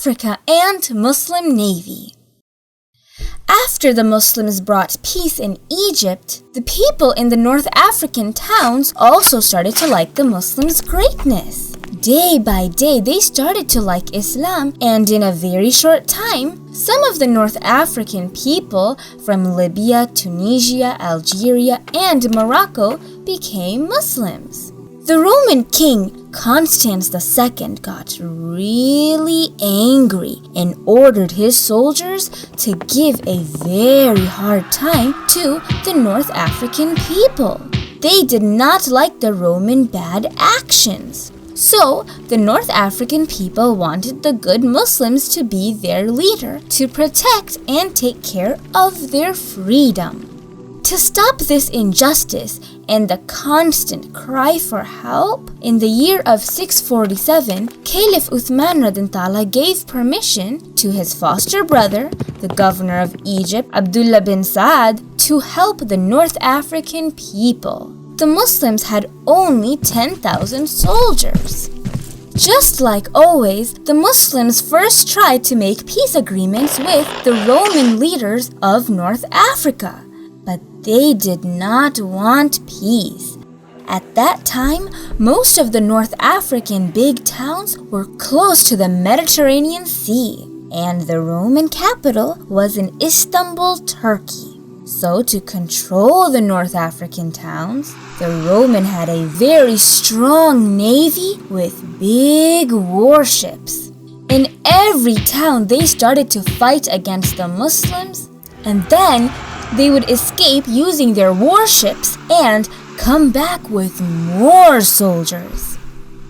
Africa and Muslim Navy. After the Muslims brought peace in Egypt, the people in the North African towns also started to like the Muslims' greatness. Day by day, they started to like Islam, and in a very short time, some of the North African people from Libya, Tunisia, Algeria, and Morocco became Muslims. The Roman king Constans II got really angry and ordered his soldiers to give a very hard time to the North African people. They did not like the Roman bad actions. So, the North African people wanted the good Muslims to be their leader, to protect and take care of their freedom. To stop this injustice and the constant cry for help, in the year of 647, Caliph Uthman Radintala gave permission to his foster brother, the governor of Egypt, Abdullah bin Saad, to help the North African people. The Muslims had only 10,000 soldiers. Just like always, the Muslims first tried to make peace agreements with the Roman leaders of North Africa, but they did not want peace. At that time, most of the North African big towns were close to the Mediterranean Sea, and the Roman capital was in Istanbul, Turkey. So to control the North African towns, the Roman had a very strong navy with big warships. In every town, they started to fight against the Muslims, and then they would escape using their warships and come back with more soldiers.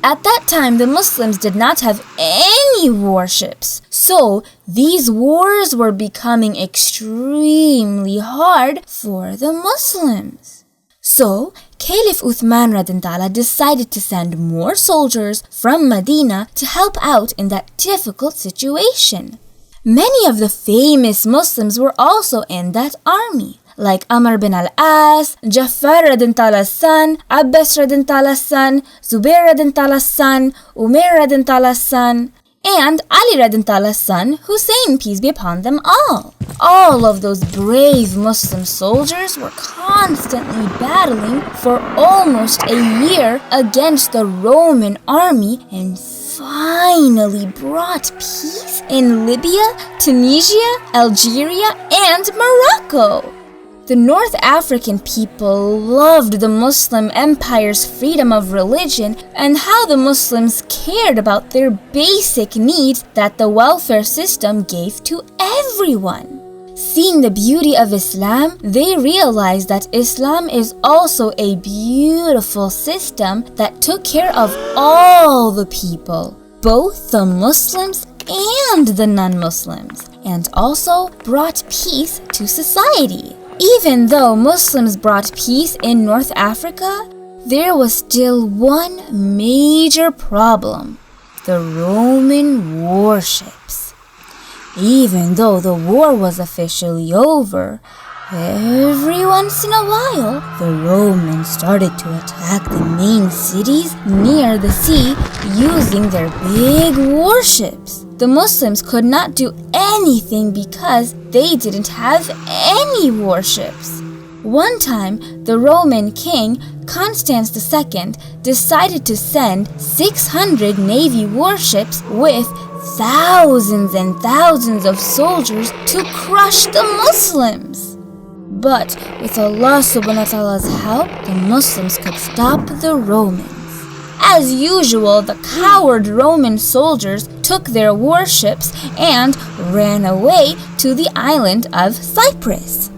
At that time, the Muslims did not have any warships, so these wars were becoming extremely hard for the Muslims. So, Caliph Uthman Radintala decided to send more soldiers from Medina to help out in that difficult situation. Many of the famous Muslims were also in that army, like Amr bin al-As, Jafar Radintala's son, Abbas Radintala's son, Zubair Radintala's son, Umair Radintala's son, and Ali Radintala's son, Hussein, peace be upon them all. All of those brave Muslim soldiers were constantly battling for almost a year against the Roman army and finally brought peace in Libya, Tunisia, Algeria, and Morocco. The North African people loved the Muslim empire's freedom of religion and how the Muslims cared about their basic needs that the welfare system gave to everyone. Seeing the beauty of Islam, they realized that Islam is also a beautiful system that took care of all the people, both the Muslims and the non-Muslims, and also brought peace to society. Even though Muslims brought peace in North Africa, there was still one major problem: the Roman warships. Even though the war was officially over, every once in a while, the Romans started to attack the main cities near the sea using their big warships. The Muslims could not do anything because they didn't have any warships. One time, the Roman king, Constans II, decided to send 600 navy warships with thousands and thousands of soldiers to crush the Muslims. But with Allah subhanahu wa ta'ala's help, the Muslims could stop the Romans. As usual, the coward Roman soldiers took their warships and ran away to the island of Cyprus.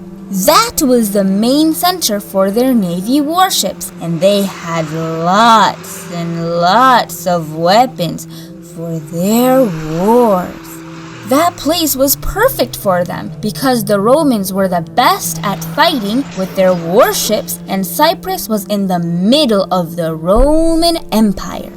That was the main center for their navy warships, and they had lots and lots of weapons for their wars. That place was perfect for them because the Romans were the best at fighting with their warships, and Cyprus was in the middle of the Roman Empire.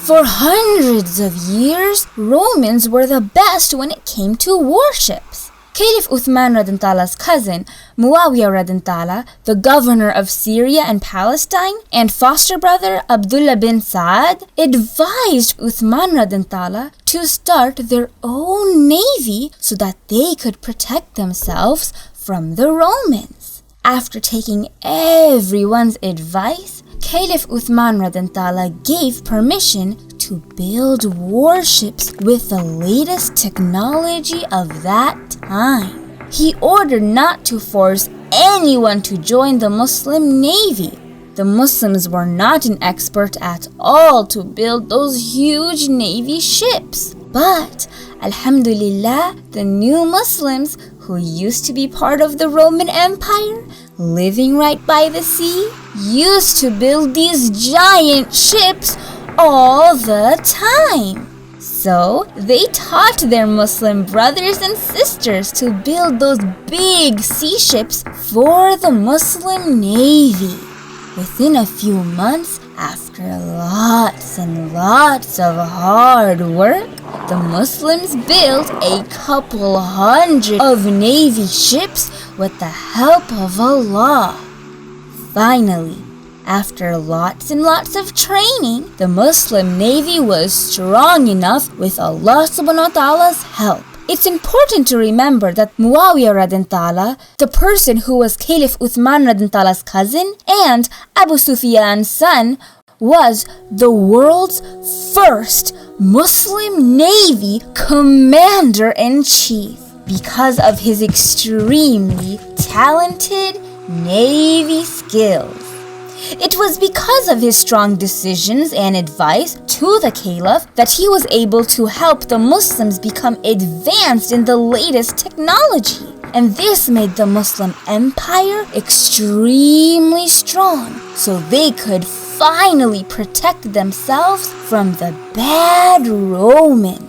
For hundreds of years, Romans were the best when it came to warships. Caliph Uthman radin Tala's cousin, Muawiyah radin Tala, the governor of Syria and Palestine, and foster brother Abdullah bin Saad, advised Uthman radin Tala to start their own navy so that they could protect themselves from the Romans. After taking everyone's advice, Caliph Uthman radin Tala gave permission to build warships with the latest technology of that time. He ordered not to force anyone to join the Muslim navy. The Muslims were not an expert at all to build those huge navy ships. But, alhamdulillah, the new Muslims who used to be part of the Roman Empire, living right by the sea, used to build these giant ships all the time. So they taught their Muslim brothers and sisters to build those big sea ships for the Muslim navy. Within a few months, after lots and lots of hard work, the Muslims built a couple hundred of navy ships with the help of Allah. Finally, after lots and lots of training, the Muslim navy was strong enough with Allah subhanahu wa ta'ala's help. It's important to remember that Muawiyah radin Tala, the person who was Caliph Uthman radin Tala's cousin and Abu Sufyan's son, was the world's first Muslim navy commander-in-chief because of his extremely talented navy skills. It was because of his strong decisions and advice to the Caliph that he was able to help the Muslims become advanced in the latest technology. And this made the Muslim empire extremely strong, so they could finally protect themselves from the bad Romans.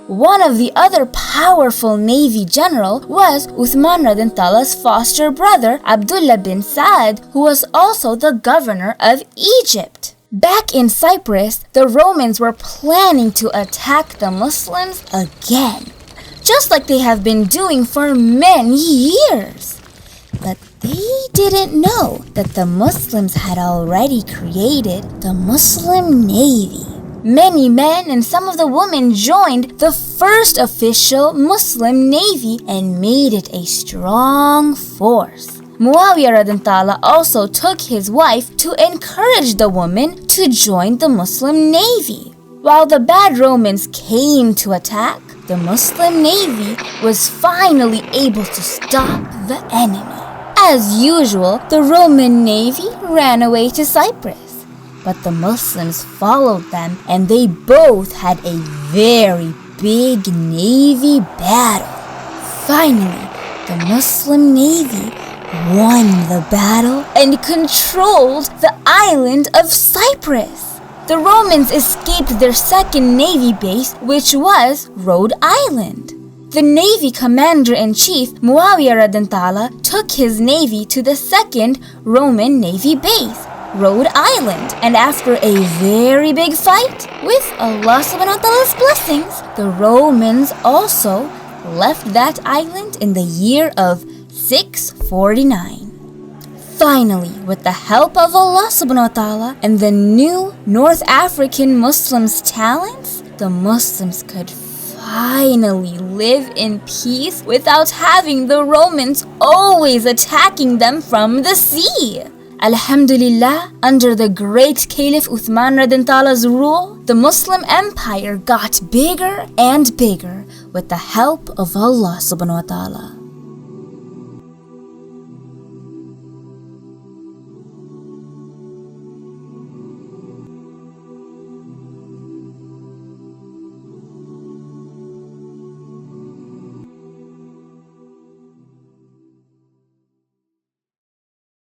One of the other powerful navy general was Uthman radin Tala's foster brother Abdullah bin Saad, who was also the governor of Egypt. Back in Cyprus, the Romans were planning to attack the Muslims again, just like they have been doing for many years. But they didn't know that the Muslims had already created the Muslim Navy. Many men and some of the women joined the first official Muslim navy and made it a strong force. Muawiyah radin Tala also took his wife to encourage the women to join the Muslim navy. While the bad Romans came to attack, the Muslim navy was finally able to stop the enemy. As usual, the Roman navy ran away to Cyprus. But the Muslims followed them and they both had a very big navy battle. Finally, the Muslim navy won the battle and controlled the island of Cyprus. The Romans escaped their second navy base, which was Rhode Island. The navy commander-in-chief, Muawiyah radin Tala, took his navy to the second Roman navy base, Rhode Island, and after a very big fight, with Allah subhanahu wa ta'ala's blessings, the Romans also left that island in the year of 649. Finally, with the help of Allah subhanahu wa ta'ala and the new North African Muslims' talents, the Muslims could finally live in peace without having the Romans always attacking them from the sea. Alhamdulillah, under the great Caliph Uthman radin Tala's rule, the Muslim empire got bigger and bigger with the help of Allah subhanahu wa ta'ala.